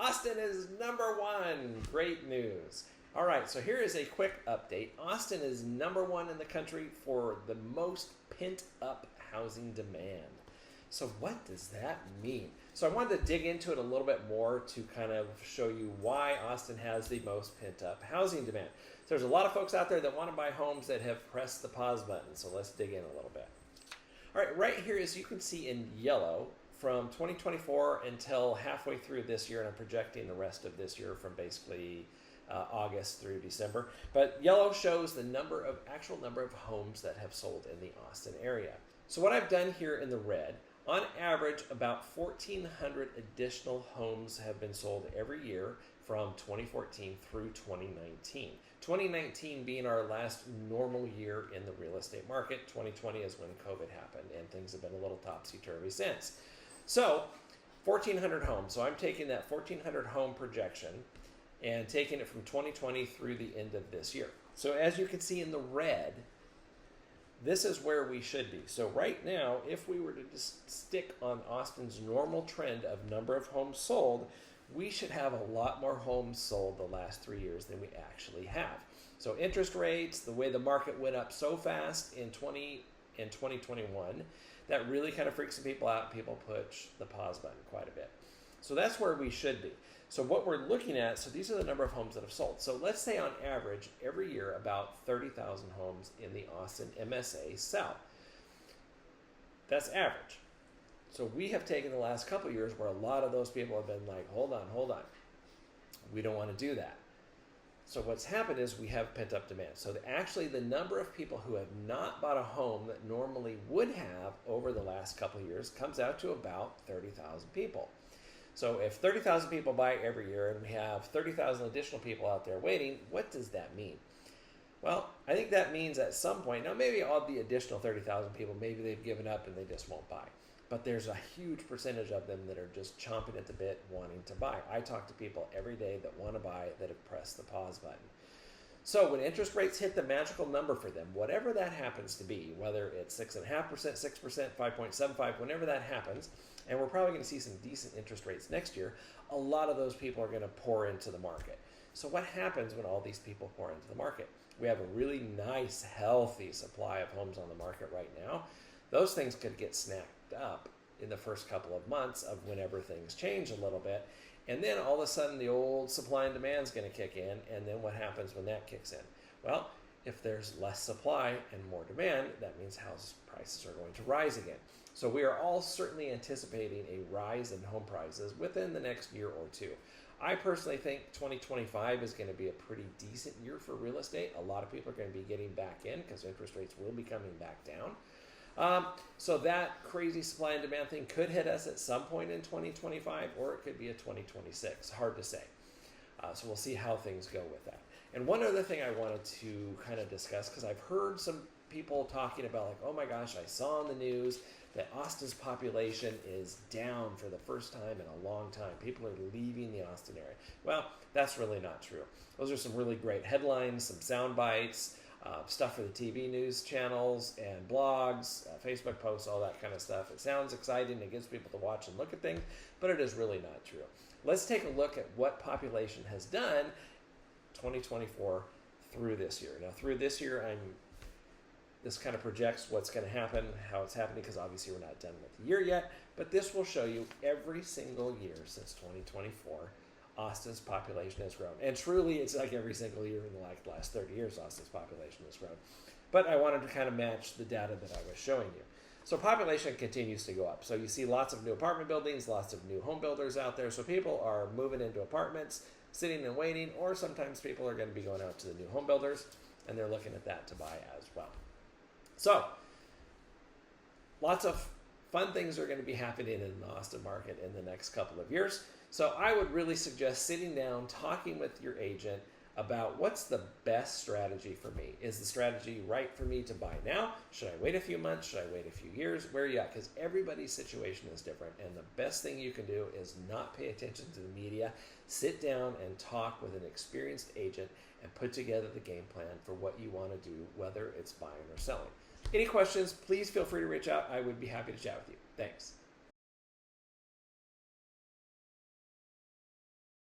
Austin is #1. Great news. All right, so here is a quick update. Austin is #1 in the country for the most pent-up housing demand. So what does that mean? So I wanted to dig into it a little bit more to kind of show you why Austin has the most pent-up housing demand. So there's a lot of folks out there that want to buy homes that have pressed the pause button. So let's dig in a little bit. All right, right here, as you can see in yellow, from 2024 until halfway through this year, and I'm projecting the rest of this year from basically August through December. But yellow shows the actual number of homes that have sold in the Austin area. So what I've done here in the red, on average, about 1,400 additional homes have been sold every year from 2014 through 2019. 2019 being our last normal year in the real estate market. 2020 is when COVID happened, and things have been a little topsy-turvy since. So 1,400 homes. So I'm taking that 1,400 home projection and taking it from 2020 through the end of this year. So as you can see in the red, this is where we should be. So right now, if we were to just stick on Austin's normal trend of number of homes sold, we should have a lot more homes sold the last 3 years than we actually have. So interest rates, the way the market went up so fast in 2021, that really kind of freaks some people out. People push the pause button quite a bit. So that's where we should be. So what we're looking at, so these are the number of homes that have sold. So let's say on average, every year, about 30,000 homes in the Austin MSA sell. That's average. So we have taken the last couple of years where a lot of those people have been like, hold on. We don't want to do that. So what's happened is we have pent-up demand. So actually the number of people who have not bought a home that normally would have over the last couple of years comes out to about 30,000 people. So if 30,000 people buy every year and we have 30,000 additional people out there waiting, what does that mean? Well, I think that means at some point, now maybe all the additional 30,000 people, maybe they've given up and they just won't buy. But there's a huge percentage of them that are just chomping at the bit wanting to buy. I talk to people every day that want to buy that have pressed the pause button. So when interest rates hit the magical number for them, whatever that happens to be, whether it's 6.5%, 6%, 5.75, whenever that happens, and we're probably going to see some decent interest rates next year, a lot of those people are going to pour into the market. So what happens when all these people pour into the market? We have a really nice, healthy supply of homes on the market right now. Those things could get snapped up in the first couple of months of whenever things change a little bit. And then all of a sudden the old supply and demand is going to kick in. And then what happens when that kicks in? Well, if there's less supply and more demand, that means house prices are going to rise again. So we are all certainly anticipating a rise in home prices within the next year or two. I personally think 2025 is going to be a pretty decent year for real estate. A lot of people are going to be getting back in because interest rates will be coming back down. So that crazy supply and demand thing could hit us at some point in 2025, or it could be a 2026. Hard to say. So we'll see how things go with that. And one other thing I wanted to kind of discuss, because I've heard some people talking about like, oh my gosh, I saw on the news that Austin's population is down for the first time in a long time. People are leaving the Austin area. Well, that's really not true. Those are some really great headlines, some sound bites, stuff for the TV news channels and blogs, Facebook posts, all that kind of stuff. It sounds exciting. It gets people to watch and look at things, but it is really not true. Let's take a look at what population has done 2024 through this year. Now, through this year, this kind of projects what's going to happen, how it's happening, because obviously we're not done with the year yet, but this will show you every single year since 2024, Austin's population has grown. And truly, it's like every single year in the last 30 years, Austin's population has grown. But I wanted to kind of match the data that I was showing you. So population continues to go up. So you see lots of new apartment buildings, lots of new home builders out there. So people are moving into apartments, sitting and waiting, or sometimes people are going to be going out to the new home builders, and they're looking at that to buy as well. So lots of fun things are going to be happening in the Austin market in the next couple of years. So I would really suggest sitting down, talking with your agent about what's the best strategy for me. Is the strategy right for me to buy now? Should I wait a few months? Should I wait a few years? Where are you at? Because everybody's situation is different. And the best thing you can do is not pay attention to the media. Sit down and talk with an experienced agent and put together the game plan for what you want to do, whether it's buying or selling. Any questions, please feel free to reach out. I would be happy to chat with you. Thanks.